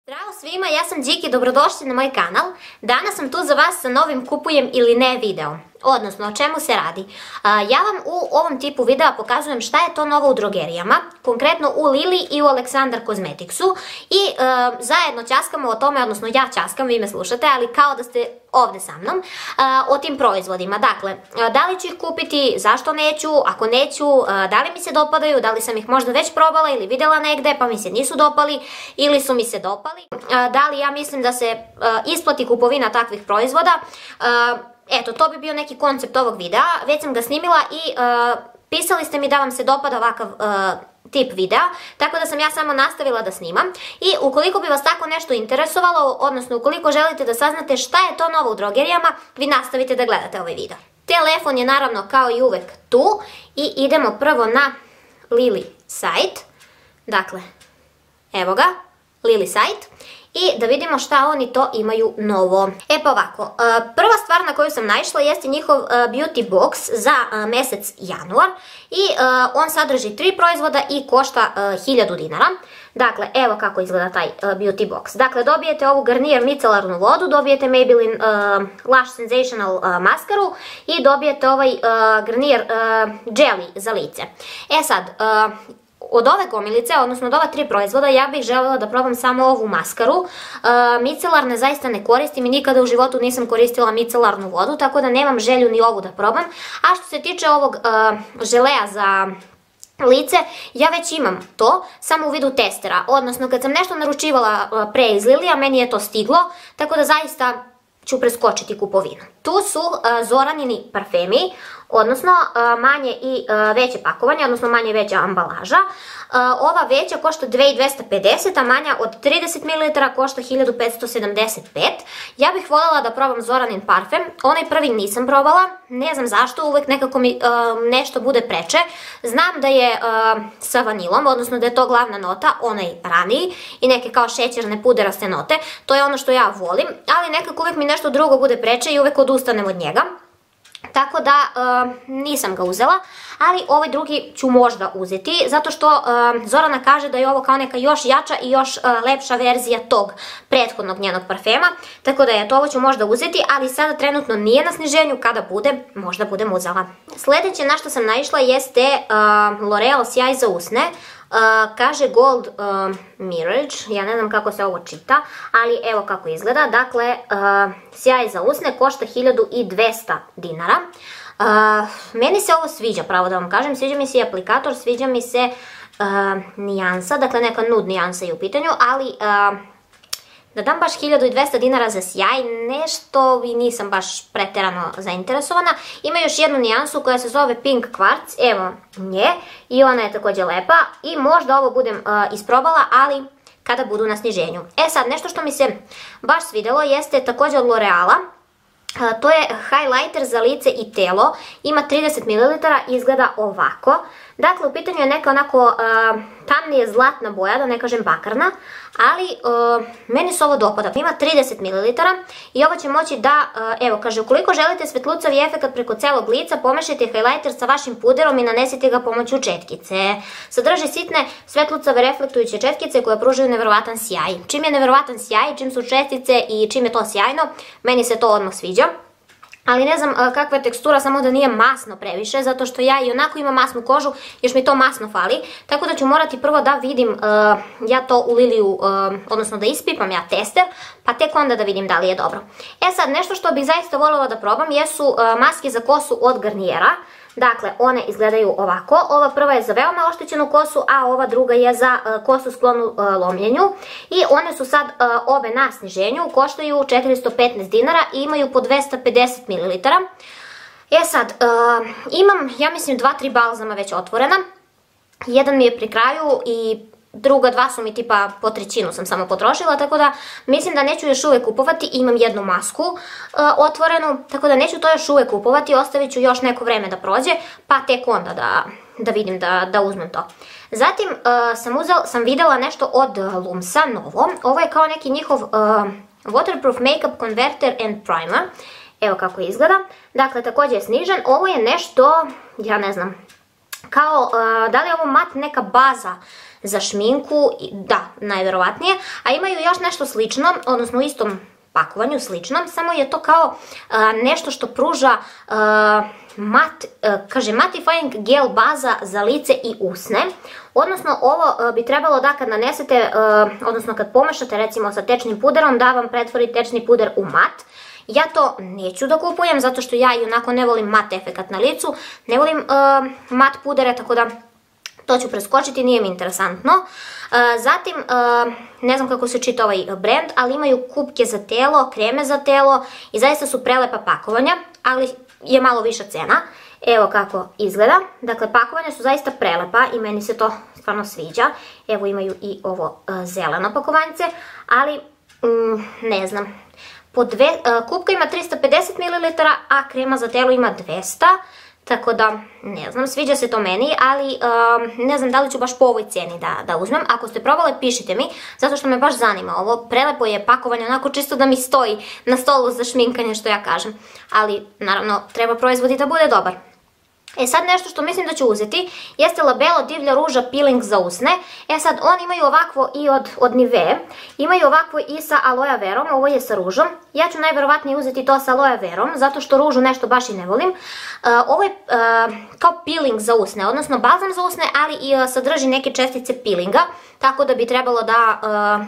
Zdravo svima, ja sam Điki, dobrodošli na moj kanal. Danas sam tu za vas sa novim kupujem ili ne video. Odnosno, o čemu se radi? Ja vam u ovom tipu videa pokazujem šta je to novo u drogerijama, konkretno u Lili i u Aleksandar Kozmetiksu i zajedno ćaskamo o tome, odnosno ja ćaskam, vi me slušate, ali kao da ste ovdje sa mnom, o tim proizvodima. Dakle, da li ću ih kupiti, zašto neću, ako neću, da li mi se dopadaju, da li sam ih možda već probala ili vidjela negdje pa mi se nisu dopali ili su mi se dopali, da li ja mislim da se isplati kupovina takvih proizvoda. Eto, to bi bio neki koncept ovog videa, već sam ga snimila i pisali ste mi da vam se dopada ovakav tip videa, tako da sam ja samo nastavila da snimam. I ukoliko bi vas tako nešto interesovalo, odnosno ukoliko želite da saznate šta je to novo u drogerijama, vi nastavite da gledate ovaj video. Telefon je naravno kao i uvek tu i idemo prvo na Lili sajt. Dakle, evo ga, Lili sajt. I da vidimo šta oni to imaju novo. E pa ovako, prva stvar na koju sam naišla jeste njihov beauty box za mjesec januar i on sadrži 3 proizvoda i košta 1000 dinara. Dakle, evo kako izgleda taj beauty box. Dakle, dobijete ovu Garnier micelarnu vodu, dobijete Maybelline Lash Sensational maskaru i dobijete ovaj Garnier jelly za lice. E sad, od ove gomilice, odnosno od ova 3 proizvoda, ja bih željela da probam samo ovu maskaru. Micelarne zaista ne koristim i nikada u životu nisam koristila micelarnu vodu, tako da nemam želju ni ovu da probam. A što se tiče ovog želea za lice, ja već imam to, samo u vidu testera. Odnosno, kad sam nešto naručivala pre iz Lilija, meni je to stiglo, tako da zaista ću preskočiti kupovinu. Tu su Zoranini parfemi, odnosno manje i veće pakovanje, odnosno manje i veća ambalaža. Ova veća košta 2250, a manja od 30 ml košta 1575. Ja bih voljela da probam Zoranin parfem, onaj prvi nisam probala, ne znam zašto, uvek nekako mi nešto bude preče. Znam da je sa vanilom, odnosno da je to glavna nota, onaj raniji, i neke kao šećerne puderaste note, to je ono što ja volim, ali nekako uvek mi nešto drugo bude preče i uvek odustanem od njega. Tako da nisam ga uzela, ali ovaj drugi ću možda uzeti, zato što Zorana kaže da je ovo kao neka još jača i još lepša verzija tog prethodnog njenog parfema, tako da eto, ovo ću možda uzeti, ali sada trenutno nije na sniženju, kada bude, možda budem uzela. Sljedeće na što sam naišla jeste L'Oreal sjaj za usne. Kaže Gold Mirage, ja ne znam kako se ovo čita, ali evo kako izgleda. Dakle, sjaj za usne košta 1200 dinara. Meni se ovo sviđa, pravo da vam kažem, sviđa mi se i aplikator, sviđa mi se nijansa, dakle neka nude nijansa je u pitanju, ali da dam baš 1200 dinara za sjaj, nešto i nisam baš preterano zainteresovana. Ima još jednu nijansu koja se zove Pink Quartz, evo nje, i ona je također lepa i možda ovo budem isprobala, ali kada budu na sniženju. E sad, nešto što mi se baš svidjelo jeste također od L'Oreala. To je highlighter za lice i telo, ima 30 ml i izgleda ovako. Dakle, u pitanju je neka onako tamnije zlatna boja, da ne kažem bakarna, ali meni se ovo dopada. Ima 30 ml i ovo će moći da, evo kaže, ukoliko želite svetlucavi efekat preko celog lica, pomešajte highlighter sa vašim puderom i nanesite ga pomoću četkice. Sadrži sitne svetlucave reflektujuće četkice koje pružaju neverovatan sjaj. Čim je neverovatan sjaj, čim su čestice i čim je to sjajno, meni se to odmah sviđa. Ali ne znam kakva je tekstura, samo da nije masno previše, zato što ja i onako imam masnu kožu, još mi to masno fali. Tako da ću morati prvo da vidim ja to u Liliju, odnosno da ispipam ja tester, pa tek onda da vidim da li je dobro. E sad, nešto što bih zaista voljela da probam jesu maske za kosu od Garniera. Dakle, one izgledaju ovako. Ova prva je za veoma oštećenu kosu, a ova druga je za kosu sklonu lomljenju. I one su sad obe na sniženju, koštaju 415 dinara i imaju po 250 ml. E sad, imam, ja mislim, 2-3 balzama već otvorena. Jedan mi je pri kraju i druga 2 su mi tipa po trećinu sam samo potrošila, tako da mislim da neću još uvijek kupovati. Imam jednu masku otvorenu, tako da neću to još uvijek kupovati, ostavit ću još neko vreme da prođe, pa tek onda da vidim da uzmem to. Zatim sam vidjela nešto od Lumsa, novo. Ovo je kao neki njihov Waterproof Makeup Converter and Primer. Evo kako izgleda. Dakle, također je snižen. Ovo je nešto, ja ne znam, kao, da li je ovo mat neka baza za šminku, da, najverovatnije, a imaju još nešto slično, odnosno u istom pakovanju sličnom, samo je to kao nešto što pruža kaže mattifying gel baza za lice i usne, odnosno ovo bi trebalo da kad nanesete, odnosno kad pomešate recimo sa tečnim puderom, da vam pretvori tečni puder u mat. Ja to neću da kupujem zato što ja i onako ne volim mat efekat na licu, ne volim mat pudere, tako da to ću preskočiti, nije mi interesantno. Zatim, ne znam kako se čita ovaj brand, ali imaju kupke za telo, kreme za telo i zaista su prelepa pakovanja, ali je malo viša cena. Evo kako izgleda. Dakle, pakovanja su zaista prelepa i meni se to stvarno sviđa. Evo imaju i ovo zeleno pakovanjce, ali ne znam. Kupka ima 350 ml, a krema za telo ima 200. Tako da, ne znam, sviđa se to meni, ali ne znam da li ću baš po ovoj cijeni da uzmem. Ako ste probale, pišite mi, zato što me baš zanima ovo. Prelepo je pakovanje, onako čisto da mi stoji na stolu za šminkanje, što ja kažem. Ali, naravno, treba proizvod i da bude dobar. E sad nešto što mislim da ću uzeti jeste Labello divlja ruža peeling za usne. E sad oni imaju ovakvo i od Nivea, imaju ovakvo i sa aloe verom, ovo je sa ružom. Ja ću najverovatnije uzeti to sa aloe verom, zato što ružu nešto baš i ne volim. Ovo je kao peeling za usne, odnosno balzam za usne, ali i sadrži neke čestice peelinga, tako da bi trebalo da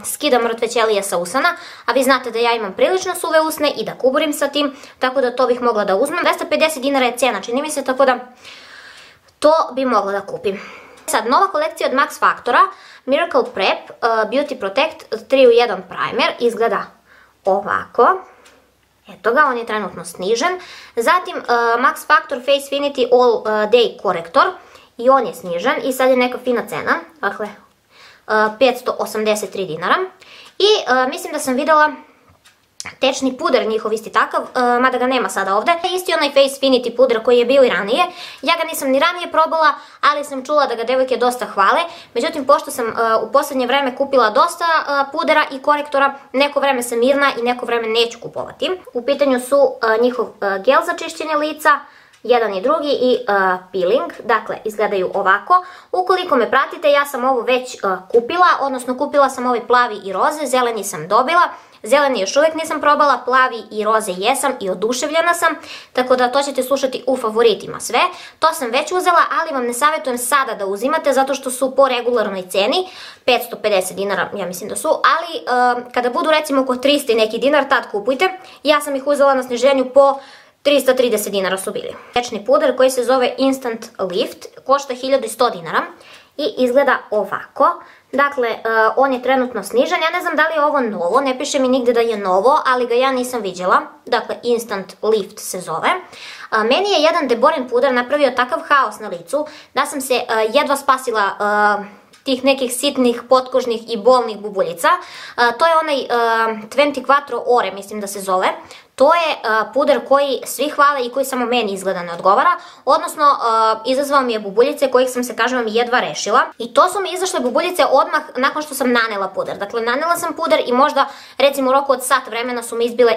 skidam mrtve ćelije sa usana, a vi znate da ja imam prilično suve usne i da kuburim sa tim, tako da to bih mogla da uzmem. 250 dinara je cena, čini mi se, tako da to bi mogla da kupim. Sad, nova kolekcija od Max Factora, Miracle Prep Beauty Protect 3 u 1 primer, izgleda ovako. Eto ga, on je trenutno snižen. Zatim Max Factor Facefinity All Day korektor i on je snižen i sad je neka fina cena, dakle 583 dinara. I mislim da sam videla tečni puder njihov isti takav, mada ga nema sada ovde. Isti onaj Facefinity puder koji je bio i ranije. Ja ga nisam ni ranije probala, ali sam čula da ga devojke dosta hvale. Međutim, pošto sam u poslednje vreme kupila dosta pudera i korektora, neko vreme sam mirna i neko vreme neću kupovati. U pitanju su njihov gel za čišćenje lica, jedan i drugi i peeling, dakle izgledaju ovako. Ukoliko me pratite, ja sam ovo već kupila, odnosno kupila sam ovaj plavi i roze, zeleni sam dobila. Zeleni još uvijek nisam probala, plavi i roze jesam i oduševljena sam, tako da to ćete slušati u favoritima sve. To sam već uzela, ali vam ne savjetujem sada da uzimate, zato što su po regularnoj ceni, 550 dinara ja mislim da su, ali kada budu recimo oko 300 i neki dinar, tad kupujte. Ja sam ih uzela na sniženju po 330 dinara su bili. Tečni puder koji se zove Instant Lift, košta 1100 dinara i izgleda ovako. Dakle, on je trenutno snižen, ja ne znam da li je ovo novo, ne piše mi nigde da je novo, ali ga ja nisam viđela. Dakle, Instant Lift se zove. Meni je jedan Deborin puder napravio takav haos na licu da sam se jedva spasila tih nekih sitnih, potkožnih i bolnih bubuljica. To je onaj 24 Ore, mislim da se zove. To je puder koji svi hvale i koji samo meni izgleda ne odgovara, odnosno izazvao mi je bubuljice kojih sam se, kažem vam, jedva rešila. I to su mi izašle bubuljice odmah nakon što sam nanela puder. Dakle, nanela sam puder i možda, recimo, u roku od sat vremena su mi izbile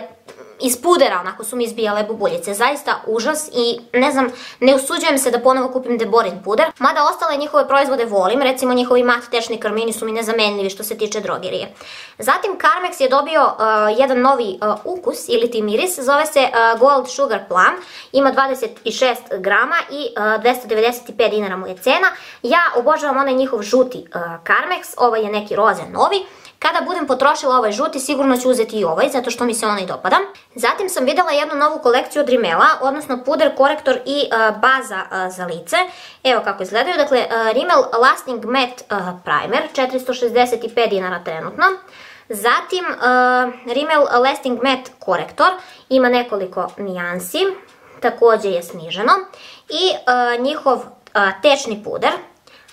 iz pudera, onako su mi izbijale bubuljice. Zaista užas i ne znam, ne usuđujem se da ponovo kupim Deborin puder. Mada ostale njihove proizvode volim, recimo njihovi mat tečni karmini su mi nezamenljivi što se tiče drogerije. Zatim Carmex je dobio jedan novi ukus ili ti miris, zove se Gold Sugar Plum, ima 26 grama i 295 dinara mu je cena. Ja obožavam onaj njihov žuti Carmex, ovaj je neki roze novi. Kada budem potrošila ovaj žuti, sigurno ću uzeti i ovaj, zato što mi se onaj dopada. Zatim sam videla jednu novu kolekciju od Rimmela, odnosno puder, korektor i baza za lice. Evo kako izgledaju, dakle Rimmel Lasting Matte Primer, 465 dinara trenutno. Zatim Rimmel Lasting Matte korektor, ima nekoliko nijansi, također je sniženo. I njihov tečni puder,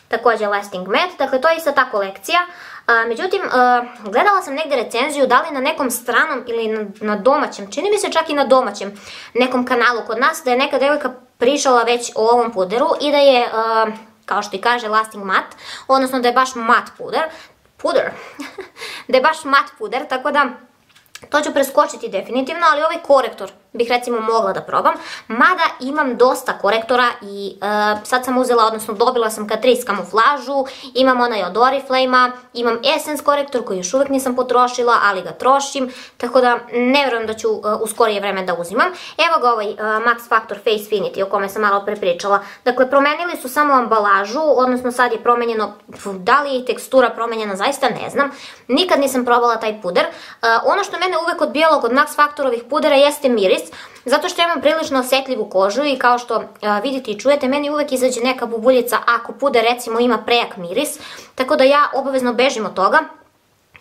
također Lasting Matte, dakle to je ista ta kolekcija. Međutim, gledala sam negdje recenziju, da li na nekom stranom ili na domaćem, čini mi se čak i na domaćem nekom kanalu kod nas, da je neka devojka pričala već o ovom puderu i da je, kao što i kaže, lasting matte, odnosno da je baš mat puder, da je baš mat puder, tako da to ću preskočiti definitivno, ali ovaj korektor bih recimo mogla da probam, mada imam dosta korektora i sad sam uzela, odnosno dobila sam Catrice kamuflažu, imam onaj od Oriflame-a, imam Essence korektor koji još uvijek nisam potrošila, ali ga trošim, tako da ne vjerujem da ću u skorije vreme da uzimam. Evo ga ovaj Max Factor Face Finity o kome sam malo prepričala. Dakle, promenili su samo ambalažu, odnosno sad je promenjeno, da li je tekstura promenjena, zaista ne znam. Nikad nisam probala taj puder. Ono što mene uvek odbijalo kod Max Factorovih pudera jeste miris, zato što imam prilično osjetljivu kožu i kao što vidite i čujete, meni uvek izađe neka bubuljica ako puder recimo ima prejak miris, tako da ja obavezno bežim od toga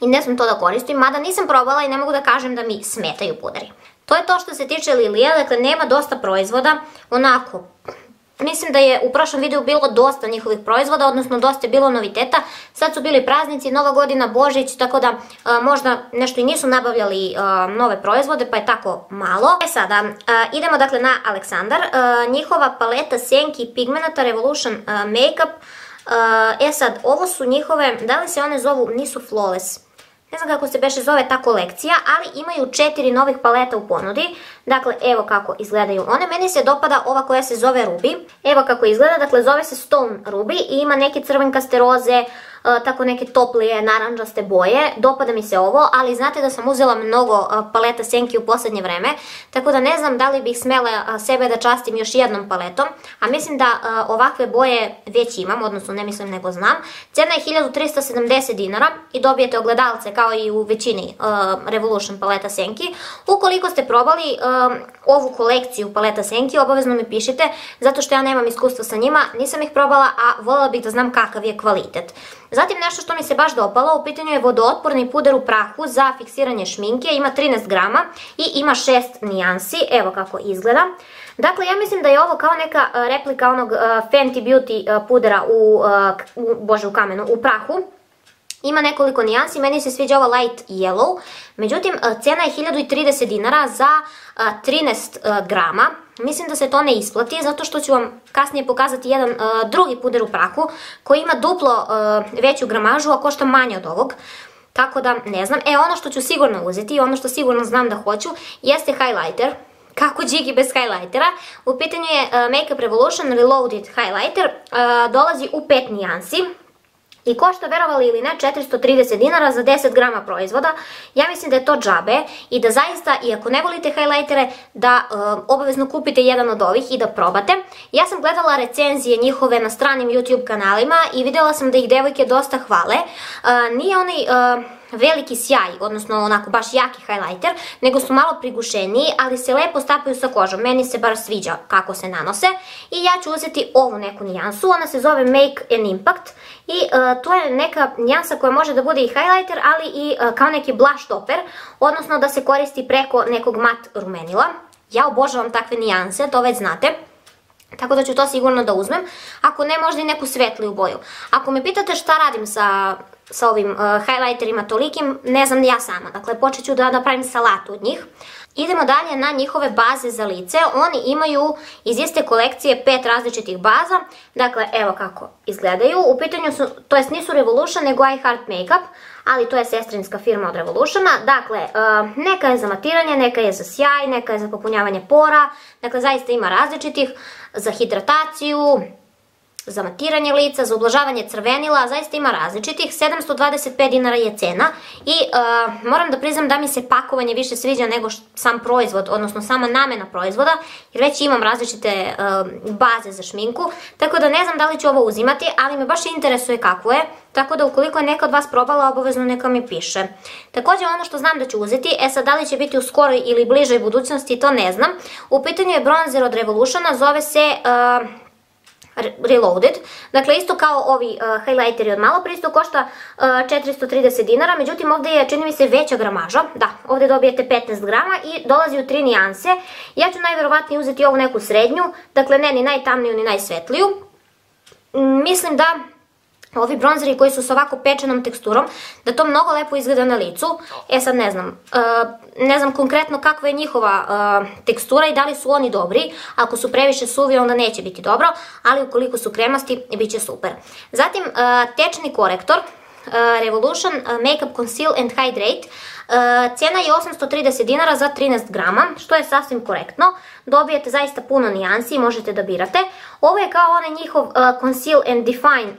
i ne smem to da koristim, mada nisam probala i ne mogu da kažem da mi smetaju puderi. To je to što se tiče Lilija, dakle nema dosta proizvoda, onako, mislim da je u prošlom videu bilo dosta njihovih proizvoda, odnosno dosta je bilo noviteta. Sad su bili praznici, Nova godina, Božić, tako da možda nešto i nisu nabavljali nove proizvode, pa je tako malo. Sada, idemo dakle na Aleksandar. Njihova paleta senki Pigmenata Revolution Makeup. Sad, ovo su njihove, da li se one zovu, nisu Flawless. Ne znam kako se beše zove ta kolekcija, ali imaju 4 novih paleta u ponudi. Dakle, evo kako izgledaju one. Meni se dopada ova koja se zove Ruby. Evo kako izgleda, dakle zove se Stone Ruby i ima neke crvenkaste roze, tako neke toplije naranđaste boje. Dopada mi se ovo, ali znate da sam uzela mnogo paleta senki u posljednje vreme, tako da ne znam da li bih smela sebe da častim još jednom paletom, a mislim da ovakve boje već imam, odnosno ne mislim nego znam. Cena je 1370 dinara i dobijete ogledalce kao i u većini Revolution paleta senki. Ukoliko ste probali ovu kolekciju paleta senki, obavezno mi pišite, zato što ja nemam iskustva sa njima, nisam ih probala, a voljela bih da znam kakav je kvalitet. Zatim nešto što mi se baš dopalo, u pitanju je vodootporni puder u prahu za fiksiranje šminke, ima 13 grama i ima 6 nijansi, evo kako izgleda. Dakle, ja mislim da je ovo kao neka replika onog Fenty Beauty pudera u kamenu, u prahu. Ima nekoliko nijansi, meni se sviđa ova light yellow, međutim cena je 1030 dinara za 13 grama. Mislim da se to ne isplati, zato što ću vam kasnije pokazati jedan drugi puder u prahu koji ima duplo veću gramažu, a košta manje od ovog. Tako da ne znam. Ono što ću sigurno uzeti i ono što sigurno znam da hoću jeste highlighter. Kako džigi bez highlightera? U pitanju je Makeup Revolution Reloaded Highlighter, dolazi u 5 nijansi. I košta, verovali ili ne, 430 dinara za 10 grama proizvoda. Ja mislim da je to džabe i da zaista, iako ne volite highlightere, da obavezno kupite jedan od ovih i da probate. Ja sam gledala recenzije njihove na stranim YouTube kanalima i vidjela sam da ih devojke dosta hvale. Nije onaj veliki sjaj, odnosno onako baš jaki highlighter, nego su malo prigušeniji, ali se lepo stapaju sa kožom. Meni se bar sviđa kako se nanose. I ja ću uzeti ovu neku nijansu, ona se zove Make an Impact i to je neka nijansa koja može da bude i highlighter, ali i kao neki blush topper, odnosno da se koristi preko nekog mat rumenila. Ja obožavam takve nijanse, to već znate. Tako da ću to sigurno da uzmem, ako ne možda i neku svetliju boju. Ako me pitate šta radim sa ovim highlighterima tolikim, ne znam ja sama. Dakle, počet ću da napravim salatu od njih. Idemo dalje na njihove baze za lice. Oni imaju iz iste kolekcije 5 različitih baza. Dakle, evo kako izgledaju. U pitanju su, to jest nisu Revolution, nego I Heart Makeup, ali to je sestrinska firma od Revolutiona. Dakle, neka je za matiranje, neka je za sjaj, neka je za popunjavanje pora. Dakle, zaista ima različitih, za hidrataciju, za matiranje lica, za ublažavanje crvenila, zaista ima različitih. 725 dinara je cena i moram da priznam da mi se pakovanje više sviđa nego sam proizvod, odnosno sama namena proizvoda, jer već imam različite baze za šminku, tako da ne znam da li ću ovo uzimati, ali me baš interesuje kako je, tako da ukoliko je neka od vas probala, obavezno neka mi piše. Također ono što znam da ću uzeti, sad da li će biti u skoroj ili bližoj budućnosti, to ne znam. U pitanju je bronzer od Revolutiona, zove se Reloaded, dakle isto kao ovi highlighteri od malo prije, isto košta 430 dinara, međutim ovdje je, čini mi se, veća gramaža, da, ovdje dobijete 15 grama i dolazi u 3 nijanse. Ja ću najverovatnije uzeti ovu neku srednju, dakle ne ni najtamniju ni najsvetliju. Mislim da ovi bronzeri koji su s ovako pečenom teksturom, da to mnogo lepo izgleda na licu. Sad ne znam konkretno kakva je njihova tekstura i da li su oni dobri. Ako su previše suvi onda neće biti dobro, ali ukoliko su kremasti bit će super. Zatim tečni korektor Revolution Makeup Conceal and Hydrate. Cijena je 830 dinara za 13 grama, što je sasvim korektno. Dobijete zaista puno nijansi i možete da birate. Ovo je kao onaj njihov Conceal and Define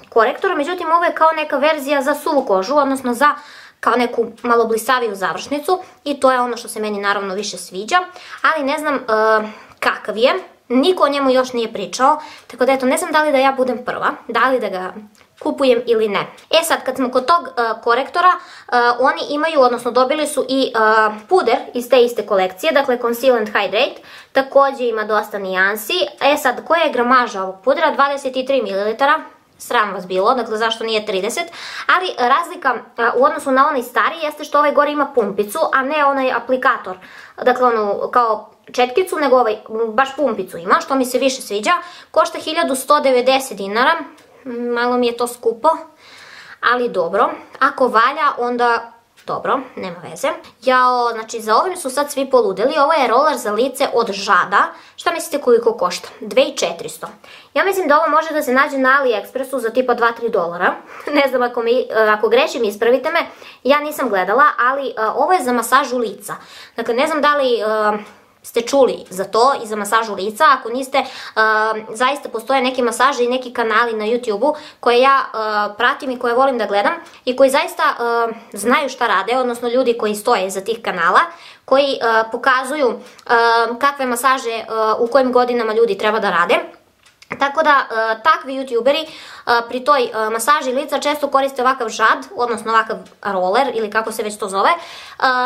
korektor, međutim ovo je kao neka verzija za suvu kožu, odnosno za kao neku malo blisaviju završnicu i to je ono što se meni naravno više sviđa, ali ne znam kakav je. Niko o njemu još nije pričao, tako da eto, ne znam da li da ja budem prva, da li da ga kupujem ili ne. E sad, kad smo kod tog korektora, oni imaju, odnosno dobili su i puder iz te iste kolekcije, dakle Conceal and Hydrate, također ima dosta nijansi. E sad, koja je gramaža ovog pudra? 23 ml, sram vas bilo, dakle zašto nije 30, ali razlika u odnosu na onaj stari jeste što ovaj gore ima pumpicu, a ne onaj aplikator, dakle onu kao četkicu, nego ovaj baš pumpicu ima, što mi se više sviđa. Košta 1190 dinara, malo mi je to skupo, ali dobro. Ako valja, onda dobro, nema veze. Jao, znači za ovim su sad svi poludeli, ovo je roller za lice od Žada. Šta mislite koliko košta? 2400. Ja mislim da ovo može da se nađe na AliExpressu za tipa 2-3 dolara. Ne znam ako grešim, ispravite me, ja nisam gledala, ali ovo je za masažu lica. Dakle, ne znam da li ste čuli za to i za masažu lica. Ako niste, zaista postoje neki masaže i neki kanali na YouTube-u koje ja pratim i koje volim da gledam i koji zaista znaju šta rade, odnosno ljudi koji stoje iza tih kanala, koji pokazuju kakve masaže u kojim godinama ljudi treba da rade. Tako da takvi youtuberi pri toj masaži lica često koriste ovakav žad, odnosno ovakav roller ili kako se već to zove.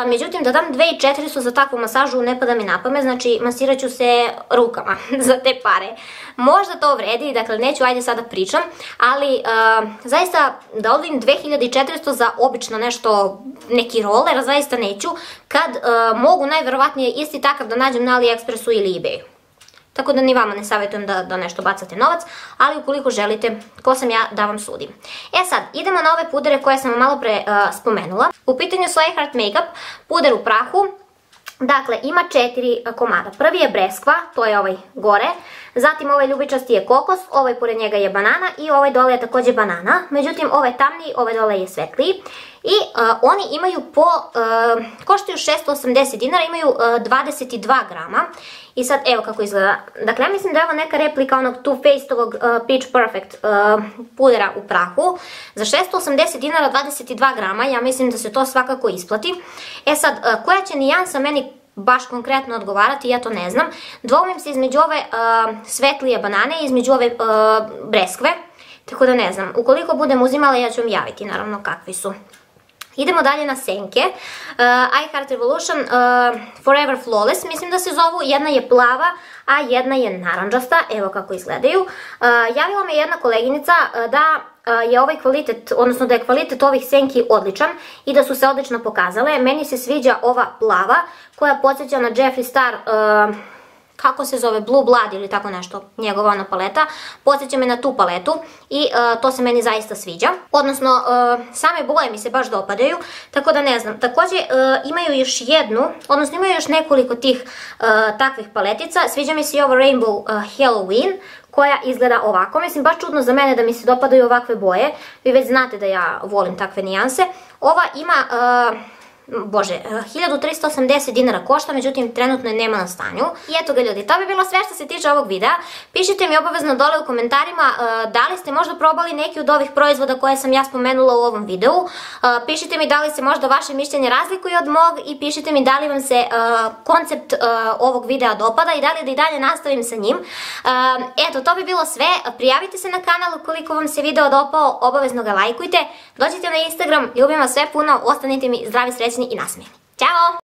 Međutim, da dam 2400 za takvu masažu ne pada mi na pamet, znači masirat ću se rukama za te pare. Možda to vredi, dakle neću ajde sada pričam, ali zaista da odvojim 2400 za obično nešto, neki roller, zaista neću, kad mogu najverovatnije isti takav da nađem na AliExpressu ili eBayu. Tako da ni vama ne savjetujem da nešto bacate novac, ali ukoliko želite, ko sam ja da vam sudim. E sad, idemo na ove pudere koje sam malo pre spomenula. U pitanju su iHeart Makeup, puder u prahu. Dakle, ima 4 komada. Prvi je breskva, to je ovaj gore. Zatim ovaj ljubičasti je kokos, ovaj pored njega je banana i ovaj dole je također banana. Međutim, ovaj tamniji, ovaj dole je svetliji. I oni imaju koštaju 680 dinara, imaju 22 grama. I sad, evo kako izgleda. Dakle, ja mislim da je ovo neka replika onog Too Faced-ovog Peach Perfect pudera u prahu. Za 680 dinara 22 grama, ja mislim da se to svakako isplati. E sad, koja će nijansa meni baš konkretno odgovarati, ja to ne znam. Dvoumim se između ove svetlije banane i između ove breskve. Tako da ne znam, ukoliko budem uzimala ja ću vam javiti naravno kakvi su. Idemo dalje na senke. iHeart Revolution Forever Flawless, mislim da se zovu, jedna je plava, a jedna je naranđasta, evo kako izgledaju. Javila me jedna koleginica da je ovaj kvalitet, odnosno da je kvalitet ovih senki odličan i da su se odlično pokazale. Meni se sviđa ova plava koja podsjeća na Jeffree Star, kako se zove, Blue Blood ili tako nešto, njegova ona paleta, podsjeća me na tu paletu i to se meni zaista sviđa. Odnosno, same boje mi se baš dopadaju, tako da ne znam. Također imaju još jednu, odnosno imaju još nekoliko tih takvih paletica. Sviđa mi se i ova Rainbow Halloween, koja izgleda ovako. Mislim, baš čudno za mene da mi se dopadaju ovakve boje. Vi već znate da ja volim takve nijanse. Ova ima... Bože, 1380 dinara košta, međutim trenutno je nema na stanju. I eto ga ljudi, to bi bilo sve što se tiče ovog videa. Pišite mi obavezno dole u komentarima da li ste možda probali neki od ovih proizvoda koje sam ja spomenula u ovom videu. Pišite mi da li se možda vaše mišljenje razlikuje od mog i pišite mi da li vam se koncept ovog videa dopada i da li da i dalje nastavim sa njim. Eto, to bi bilo sve. Prijavite se na kanal ukoliko vam se video dopao, obavezno ga lajkujte. Dođite na Instagram, ljubim vas sve puno, ostanite mi zdravi, srećni i nasmijeni. Ćao!